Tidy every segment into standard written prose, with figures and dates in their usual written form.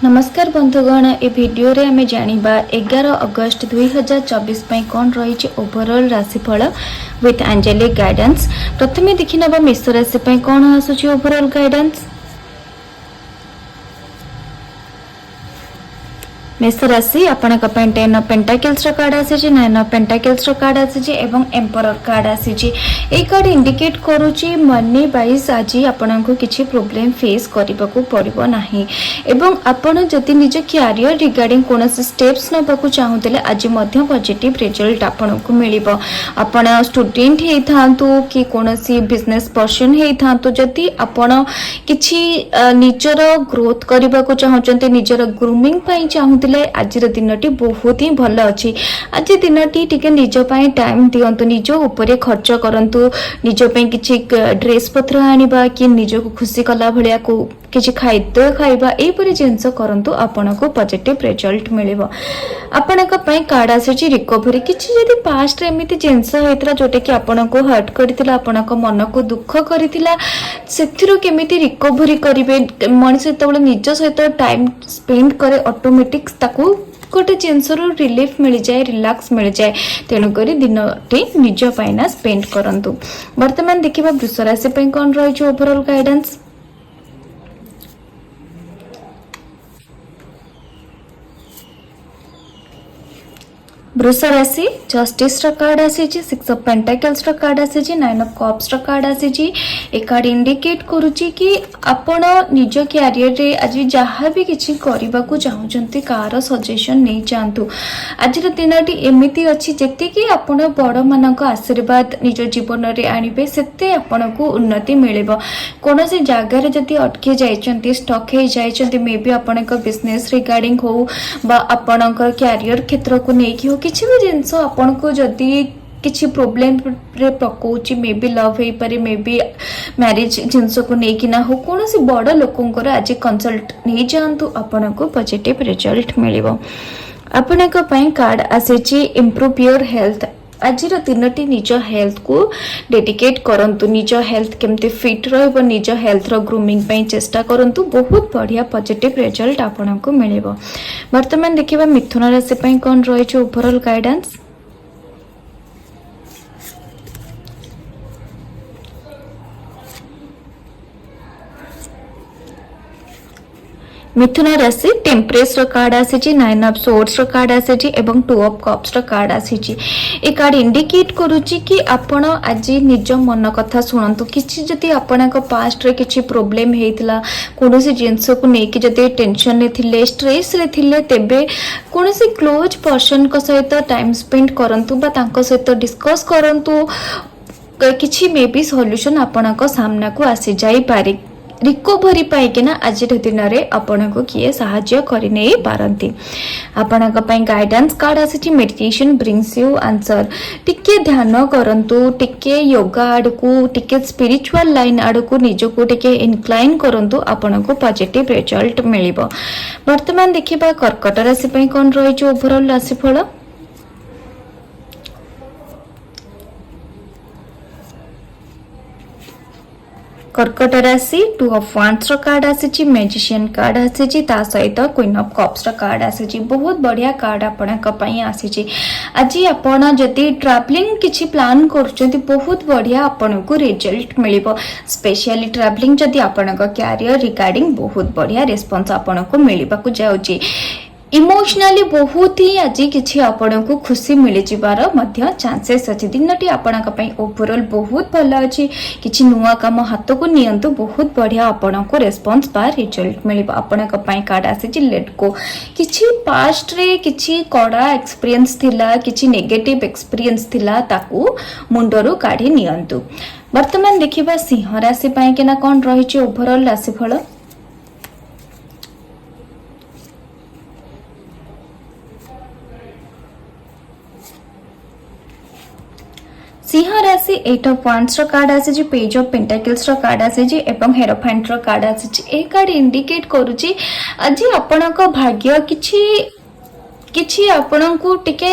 नमस्कार बंधुगण ए वीडियो रे आमे जानिबा 11 अगस्त 2024 पई कोन रही ओवरऑल राशिफल विथ एंजेलिक गाइडेंस। प्रथमे देखि नबा मेष राशि पई कोन आसुची ओवरऑल गाइडेंस। मेष राशि आपनका पई 10 ऑफ पेंटाकल्स रो कार्ड आसी, 9 ऑफ पेंटाकल्स रो कार्ड आसी एवं एम्परर कार्ड आसी। ए कार्ड इंडिकेट करूची मनी वाइज आज आपनको किछि प्रॉब्लम फेस करबा को पड़िबो नाही एवं आपण जति निज कैरियर रिगार्डिंग कोनोसी स्टेप्स नबाकू चाहुतले आज मध्य पॉजिटिव रिजल्ट आपनको मिलिबो। आपण स्टूडेंट हे थांतु कि कोनोसी बिजनेस पर्सन हे थांतु जति आपण किछि निजर ग्रोथ करबा को चाहुचंते निजर ग्रूमिंग पई चाहुतले आज दिनटी बहुत ही भल अच्छी। आज दिनटी टिके निज पई टाइम दियंतु, निज ऊपर खर्च करंतु, निज पई किछि ड्रेस पत्र आनिबा कि निज को खुशी कला भलिया को किछि खाद्य खाइबा एपरि जिंस करंतु आपनको पॉजिटिव रिजल्ट मिलिबो। आपनका पई कार्ड आसी रिकवरी। किछि जदि पास्ट रे एमिति जिंस हेतरा जोटे कि आपनको हर्ट करथिला, आपनको मन को दुख करथिला, सेथिरो केमिति रिकवरी करिवे। मनुष्य तबले निज सहित टाइम स्पेंड करे ऑटोमेटिक ताकू गोटे जिनस रिलीफ मिल जाए, रिलैक्स मिल जाए। तेणुक दिनटी निज पाइना स्पेंड करंतु। वर्तमान देखिबा वृष राशि पई कोन रही ओवरऑल गाइडेंस। वृष राशि जस्टिस रो कार्ड आसी, 6 ऑफ पेंटाकल्स रो कार्ड आसी, 9 ऑफ कप्स रो कार्ड आसी। ए कार्ड इंडिकेट करूची कि आपण निज कैरियर रे आज जहाँ भी किछि करबा को चाहुचंती कार सजेशन नै जानतु। आज दिनटी एमिति अछि जेते कि आपण बड़ मानक आशीर्वाद निज जीवन रे आनिबे, सेते आपण को उन्नति मिलिबो। कोनोसी जागा रे जति अटके जायचंती, स्टक हे जायचंती, मे बी आपण का बिजनेस रिगार्डिंग हो बा आपण का कैरियर क्षेत्र को नै कि हो किछि भी जिंस आपण को जदी किछि प्रॉब्लम रे पकोची, मे बी लव हे पारे, मे बी मैरिज जिंस को नै कि ना हो, कोनोसी बड़ लोकंकर आज कंसल्ट नै जानतु, आपण को पॉजिटिव रिजल्ट मिलिबो। आपनका पई कार्ड आसेची इंप्रूव योर हेल्थ। आज दिनटी निज हेल्थ को डेडिकेट करंतु, निज हेल्थ केमते फिट रहबो, निज हेल्थ रो ग्रूमिंग पई चेष्टा करंतु, बहुत बढ़िया पॉजिटिव रिजल्ट आपनको मिलिबो। वर्तमान देखिबा मिथुन राशि पई कोन रही ओवरऑल गाइडेंस। मिथुन राशि टेम्परेस रो कार्ड आसी, 9 ऑफ सोर्ड्स रो कार्ड आसी एवं 2 ऑफ कप्स रो कार्ड आसी। ए कार्ड इंडिकेट करूची कि आपण आज निज मन कथा सुनंतु। किछि जति आपनक पास्ट रे किछि प्रॉब्लम हेतिला, कोनोसी जिंस को नै कि जति टेंशन ने थिले, स्ट्रेस रे थिले, तेबे कोनोसी क्लोज पर्सन को सहित टाइम स्पेंड करंतु बा तांको सहित डिस्कस करंतु। किछि मे बी सॉल्यूशन आपनक सामना को आसी जाई पारे। रिकवरी पाई कि ना आज दिन में आपण को किए साहाଯ୍य करि नै पारंती। आपनका पई गाइडेंस कार्ड आसी, मेडिटेशन ब्रिंग्स यू आंसर। टिके ध्यान करंतु, टिके योगा आडकू, टिके स्पिरिचुअल लाइन आडकू निज को टिके इनक्लाइन करंतु, आपण को पॉजिटिव रिजल्ट मिलिबो। वर्तमान देखिबा कर्कट राशि पई कोन रही ओवरऑल राशिफल। कर्कट राशि 2 ऑफ वांड्स रो कार्ड आसी, मैजिशियन कार्ड आसी, ता सहित क्वीन ऑफ कप्स रो कार्ड आसी। बहुत बढ़िया कार्ड आपनका पई आसी। आज आपण जति ट्रैवलिंग किछि प्लान करछंती, बहुत बढ़िया आपनको रिजल्ट मिलिबो। स्पेशली ट्रैवलिंग जति आपनका कैरियर रिगार्डिंग बहुत बढ़िया रिस्पांस आपनको मिलिबा को जाउची। इमोशनली बहुत ही आज किछि आपनको खुशी मिल जिबार मध्य चांसेस अछि। दिनटी आपनका पई ओवरऑल बहुत भल अछि। किछि नुवा काम हाथ को नियंतु, बहुत बढ़िया आपनको रिस्पांस बा रिजल्ट मिलिबा। आपनका पई कार्ड आसी लेट गो। किछि पास्ट रे किछि कड़ा एक्सपीरियंस थिला, किछि नेगेटिव एक्सपीरियंस थिला, ताकू मुंडरो काढी नियंतु। वर्तमान देखिबा सिंह राशि पई केना कोन रहिछि ओवरऑल राशिफल। सिंह राशि 8 ऑफ वांड्स रो कार्ड आसी, पेज ऑफ पेंटाकल्स रो कार्ड आसी एवं हेरोफेंट रो कार्ड आसी। ए कार्ड इंडिकेट करूची आज आपनका भाग्य किछि किछि आपणको टिके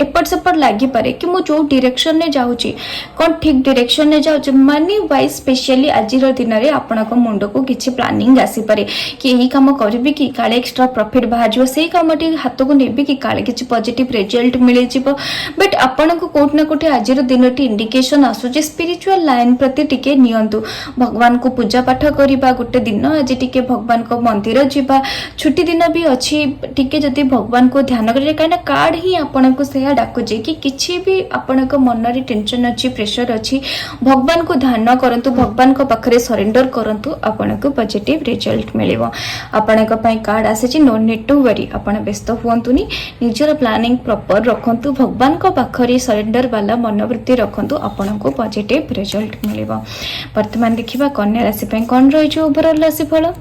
एपट सेपट लागि पारे कि मो जो डायरेक्शन ने जाउची कोन ठीक डायरेक्शन ने जाउची मनी वाइज स्पेशली आजिर दिन रे आपणको मुंड को किछि प्लानिंग आसी पारे कि एही काम करबी कि काले एक्स्ट्रा प्रॉफिट बाहाजो सेही कामटी हाथ को नेबी कि काले किछि पॉजिटिव रिजल्ट मिले जिवो बट आपणको कोठ ना कोठे आजिर दिनटी इंडिकेशन आसुची स्पिरिचुअल लाइन प्रति टिके नियंतु भगवान को पूजा पाठ करिबा गोटे दिन आज टिके भगवान को मंदिर जिबा छुट्टी दिन भी अछि टिके जति भगवान को ध्यान करिए काना कार्ड ही आपन को सेहा डाकु जे कि किछि भी आपन को मन रे टेंशन अछि प्रेशर अछि भगवान को ध्यान करंतु भगवान को पाखरे सरेंडर करंतु आपन को पॉजिटिव रिजल्ट मिलिबो आपन को पई कार्ड आसे छि नो नीड टू वरी आपन व्यस्त हुंतुनी निजर प्लानिंग प्रॉपर रखंतु भगवान को पाखरे सरेंडर वाला मनोवृत्ति रखंतु आपन को पॉजिटिव रिजल्ट मिलिबो वर्तमान देखिबा कन्या राशि पई कोन रहि छि ओवरऑल राशि फल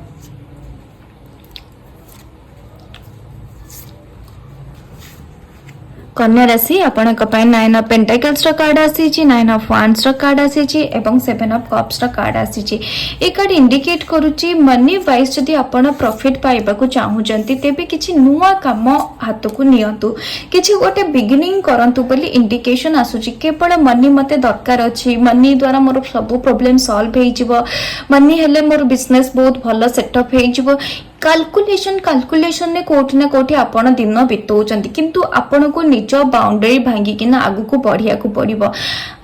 कन्या राशि आपण नाइन ऑफ पेंटाकल्स कार्ड आसी नाइन ऑफ वांड्स कार्ड आसी एवं सेवन ऑफ कप्स कार्ड आसी ए कार्ड इंडिकेट करूची मनी वाइज जदि आपण प्रॉफिट पाइबा को चाहूचंती तेबे किछि नुवा काम हाथ को नियंतु किछि गोटे बिगिनिंग करंतु बोली इंडिकेशन आसुची केवल मनी मते दरकार अछि मनी द्वारा मोर सब प्रॉब्लम सॉल्व हे जिवो मनी हेले मोर बिजनेस बहुत भलो सेटअप हे जिवो कैलकुलेशन ने कोठी ना कोठी आपण दिन बितौचंती किंतु आपण को निज बाउंड्री भांगी किना आगु को बढ़िया को पड़िबो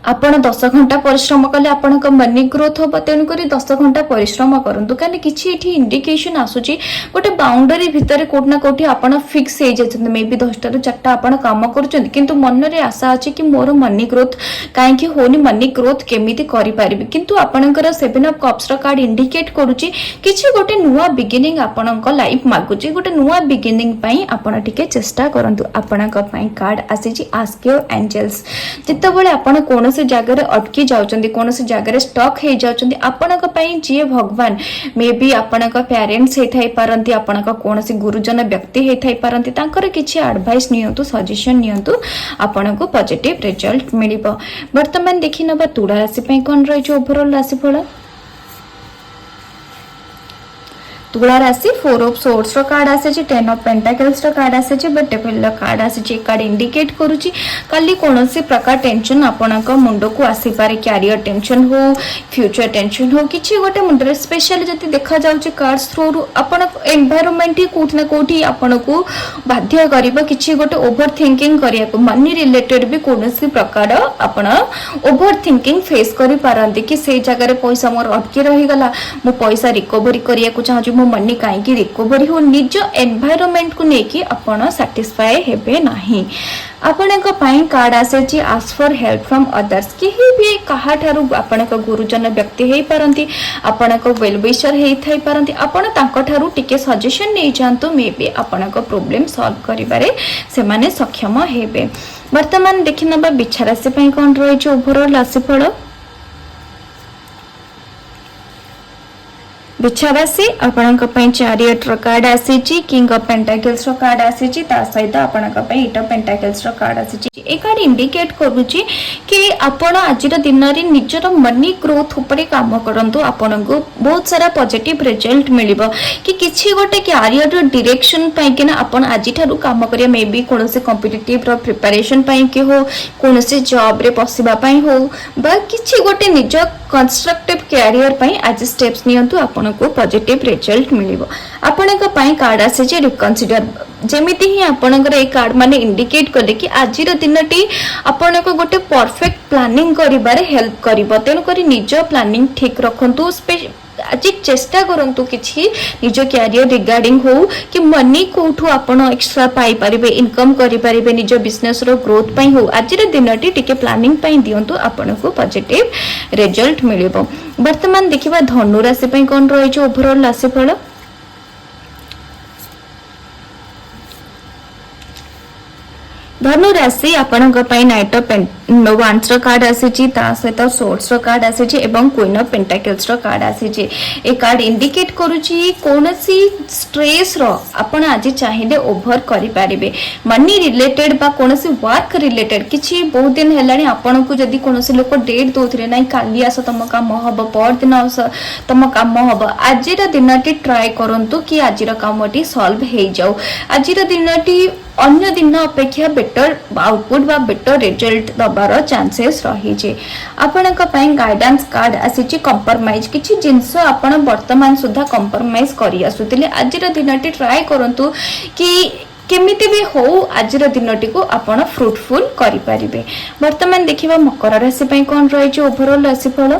आपण 10 घंटा परिश्रम कले आपण को मनी ग्रोथ हो तेनु करी 10 घंटा परिश्रम करंतु काने किछि एठी इंडिकेशन आसुची गोटे बाउंड्री भितर कोठ ना कोठी आपण फिक्स हे जछन मे बी 10 रु 4 आपण काम करचंती किंतु मन रे आशा अछि कि मोर मनी ग्रोथ काहे कि होनी मनी ग्रोथ केमिति करि पारिबी किंतु आपणकर 7 ऑफ कप्स रा कार्ड इंडिकेट करूची किछि गोटे नुवा बिगिनिंग आपणक लाइफ मागुची गोटे नुवा बिगिनिंग पई आपण टिके चेष्टा करंतु आपणक पई कार्ड आसीची आस्क योर एंजल्स जितबेले आपण कोन से जगह अटकी जाउचंदी कोन से जगह स्टक हे जाउचंदी आपणक पई जे भगवान मे बी आपणक पेरेंट्स हे थाई पारंती आपणक कोन से गुरुजन व्यक्ति हे थाई पारंती तांकर किछि एडवाइस नियंतु सजेशन नियंतु आपणक पॉजिटिव रिजल्ट मिलिबो वर्तमान देखि नबा तुला राशि पई कोन रहि छ ओवरऑल राशि फल तुला राशि 4 ऑफ सोर्ड्स रो कार्ड आसे छि 10 ऑफ पेंटाकल्स रो कार्ड आसे छि बट डेविल रो कार्ड आसे छि कार्ड इंडिकेट करूची काली कोनोसी प्रकार टेंशन आपनक मुंड को आसी पारे कैरियर टेंशन हो फ्यूचर टेंशन हो किछि गोटे मुंड स्पेशली जति देखा जाउची कार्ड्स थ्रू आपन एनवायरनमेंट ही कोठ ना कोठी आपन को बाध्य करबा किछि गोटे ओवर थिंकिंग करिया को मनी रिलेटेड भी कोनोसी प्रकार आपन ओवर थिंकिंग फेस करि पारंती कि से जगह रे पैसा मोर अटकी रहि गला मो पैसा रिकवरी करिया को चाहू मनी कहीं रिकवरी हो निज एनवायरनमेंट को लेकिन आपण सैटिस्फाई हेबे नाही आपणक पई कार्ड आसे ask for help from others केही भी कहा ठारू आपणक गुरुजन व्यक्ति हे पारंती आपणक वेल विशर हे थाई पारंती आपण तांको ठारू टिके सजेशन नै जानतो मे बी आपणक प्रॉब्लम सॉल्व करिबारे से माने सक्षम हेबे वर्तमान देखिनबा बिछारा से पई कोन रहि छ ओवरऑल राशिफल बिछारासी आपणक पई चैरियट रो कार्ड आसीची किंग ऑफ पेंटाकल्स रो कार्ड आसीची ता सहित आपणक पई एट ऑफ पेंटाकल्स रो कार्ड आसीची ए कार्ड इंडिकेट करूची कि आपण आजिर दिन रे निजर मनी ग्रोथ ऊपर काम करंतु आपणको बहुत सारा पॉजिटिव रिजल्ट मिलिबो कि किछि गोटे कैरियर रो डायरेक्शन पई कि ना आपण आजि थारु काम करिया मे बी कोनोसे कॉम्पिटिटिव रो प्रिपरेशन पई कि हो कोनोसे जॉब रे पसिबा पई हो बा किछि गोटे निज कंस्ट्रक्टिव कैरियर पई आज स्टेप्स नियंतु आपण को पॉजिटिव रिजल्ट मिलिबो आपणक पई कार्ड आसे जे रिकंसीडर जेमिति ही आपणकर ए कार्ड माने इंडिकेट करले कि आजिर दिनटी आपणक गोटे परफेक्ट प्लानिंग करिबारे हेल्प करिवो तेनु करी निज प्लानिंग ठीक रखंतु आज चेष्टा करंतु किछि निज कैरियर रिगार्डिंग हो कि मनी कोठु आपण एक्स्ट्रा पाई परिबे इनकम करि परिबे निज बिजनेस रो ग्रोथ पई हो आजिर दिनटी टिके प्लानिंग पई दियंतु आपण को पॉजिटिव रिजल्ट मिलिबो वर्तमान देखिबा धनु राशि पई कोन रहि छ ओवरऑल राशिफल धनु राशि आपणक पई नाइट ऑफ वांड्स रो कार्ड आसीची ता सहित सोर्ड्स रो कार्ड आसीची एवं क्वीन ऑफ पेंटाकल्स रो कार्ड आसीची ए कार्ड इंडिकेट करूची कोनसी स्ट्रेस रो आपण आज चाहिले ओवर करि पारिबे मनी रिलेटेड बा कोनसी वर्क रिलेटेड किछि बहुत दिन हेलानी आपण को जदी कोनसी लोक डेट दोथरे नै काली आस तम काम हबो पर दिन आस तम काम हबो आजिर दिनटी ट्राई करंतु कि आजिर कामटी सॉल्व हे जाऊ आजिर दिनटी अन्य दिन अपेक्षा बेटर आउटपुट बा बेटर रिजल्ट दबार चांसेस रही आपणक गाइडेंस कार्ड आसी कंप्रोमाइज किछि जिंस आपण वर्तमान सुधा कंप्रोमाइज करि आसुतिले आज दिन ट्राए करंतु कि केमिति भी हो आज दिन को आपण फ्रुटफुल करि परिबे। वर्तमान देखिबा मकर राशि पई कोन रही ओवरऑल राशिफल।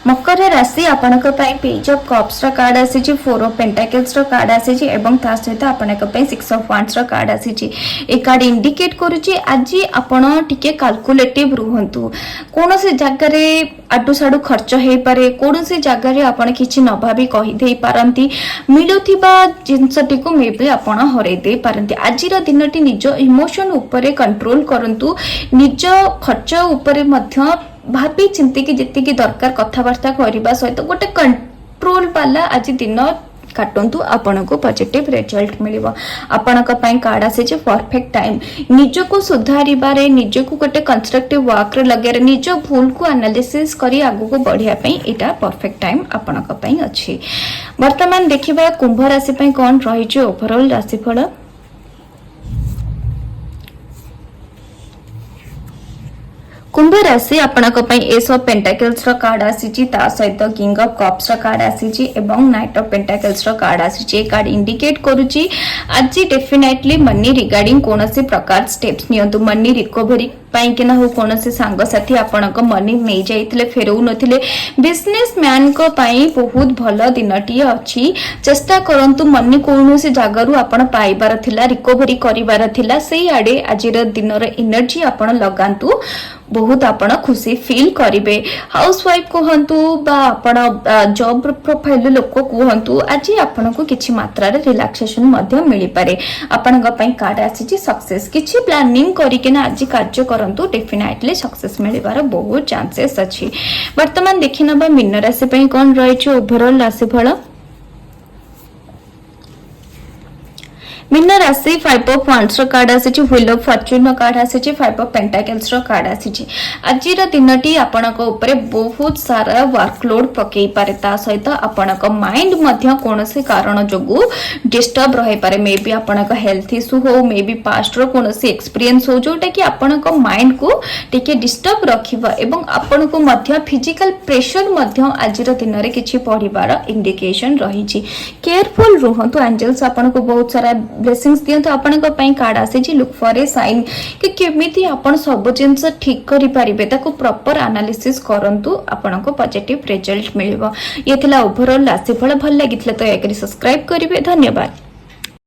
मकर राशि आपणक पेज ऑफ कप्स कार्ड आसी, 4 ऑफ पेंटाकल्स कार्ड आसी एवं ता सहित आपणक 6 ऑफ वांड्स कार्ड आसी। ए कार्ड इंडिकेट करूची आज आपण टिके कैलकुलेटिव रुहंतु। कोनोसी जगह रे आडू साडू खर्च हेई पारे, कोनोसी जगह रे आपण किछि न भाबी कहि देई पारंती, मिलुथिबा जिंसटी को मेबे आपण हरै देई पारंती। आजिर दिनटी निज इमोशन ऊपर कंट्रोल करंतु, निज खर्च ऊपर मध्य भाभी चिंती कि जितकी दरकार कथबार्ता करने सहित गोटे कंट्रोल वाला आज दिन काटंतु आपण को पॉजिटिव रिजल्ट मिलिबो। आपणक पई कार्ड आसे परफेक्ट टाइम निज को सुधारिबारे, निज को गोटे कंस्ट्रक्टिव वर्क रे लगेरे, निज भूल को एनालिसिस करी आगु को बढ़िया पई एटा परफेक्ट टाइम आपणक पई अछि। वर्तमान देखिबा कुंभ राशि पई कोन रही छि ओवरऑल राशिफल। कुंभ राशि आपणक एस ऑफ पेंटाकल्स कार्ड आसी, ता सहित किंग ऑफ कप्स कार्ड आसी एवं नाइट ऑफ पेंटाकल्स कार्ड आसी। कार्ड इंडिकेट करूची आज डेफिनेटली मनी रिगार्डिंग कोनोसी प्रकार स्टेप्स नियंतु। मनी रिकवरी कि ना हो कोनोसी सांग साथी आपणक मनी नहीं जाइतिले फेरउ नथिले, बिजनेस मैन को पाई बहुत भलो दिनटी अछि। चेष्टा करंतु मनी कोनोसी जागरु आपण पाइबार थिला, रिकवरी करिबार थिला, सेही आडे आजिर दिनर एनर्जी आपण लगांतु, बहुत आपण खुशी फील करिवे। हाउसवाइफ कहंतु बा आपण जॉब प्रोफाइल लोक कहंतु आज आपण को किछि मात्रा रे रिलैक्सेशन मध्य मिली पारे। आपणक पई कार्ड आसी सक्सेस, किछि प्लानिंग करिकेना आज कार्य करंतु डेफिनेटली सक्सेस मिलिबार बहुत चांसेस अछि। वर्तमान देखिनबा मीन राशि पई कोन रही ओवरऑल राशिफल। मीन राशि 5 ऑफ वांड्स कार्ड आसी, व्हील ऑफ फॉर्च्यून कार्ड आसी, 5 ऑफ पेंटाकल्स कार्ड आसी। आजिर दिनटी आपणक ऊपर बहुत सारा वर्कलोड पकई पारे, ता सहित आपणक माइंड मध्य कोनोसी कारण जोगु डिस्टर्ब रही पारे। मे बी आपणक हेल्थ इश्यू हो, मे बी पास्ट रो कोनोसी एक्सपीरियंस हो जोटा कि आपणक माइंड को टिके डिस्टर्ब रखिबा एवं आपणक मध्य फिजिकल प्रेशर मध्य आजिर दिन रे किछि पढिबार इंडिकेशन रही। केयरफुल रहंतु, एंजल्स आपणक बहुत सारा ब्लेसिंग्स दियंतु। आपणक पई कार्ड आसे जी लुक फॉर ए साइन कि केमिति आपण सब जिंस ठीक करि परिबे, ताको प्रॉपर एनालिसिस करंतु, आपणक पॉजिटिव रिजल्ट मिलिबो। ये थिला ओवरऑल राशिफल। भल लागितले तो या करी सब्सक्राइब करिवे। धन्यवाद।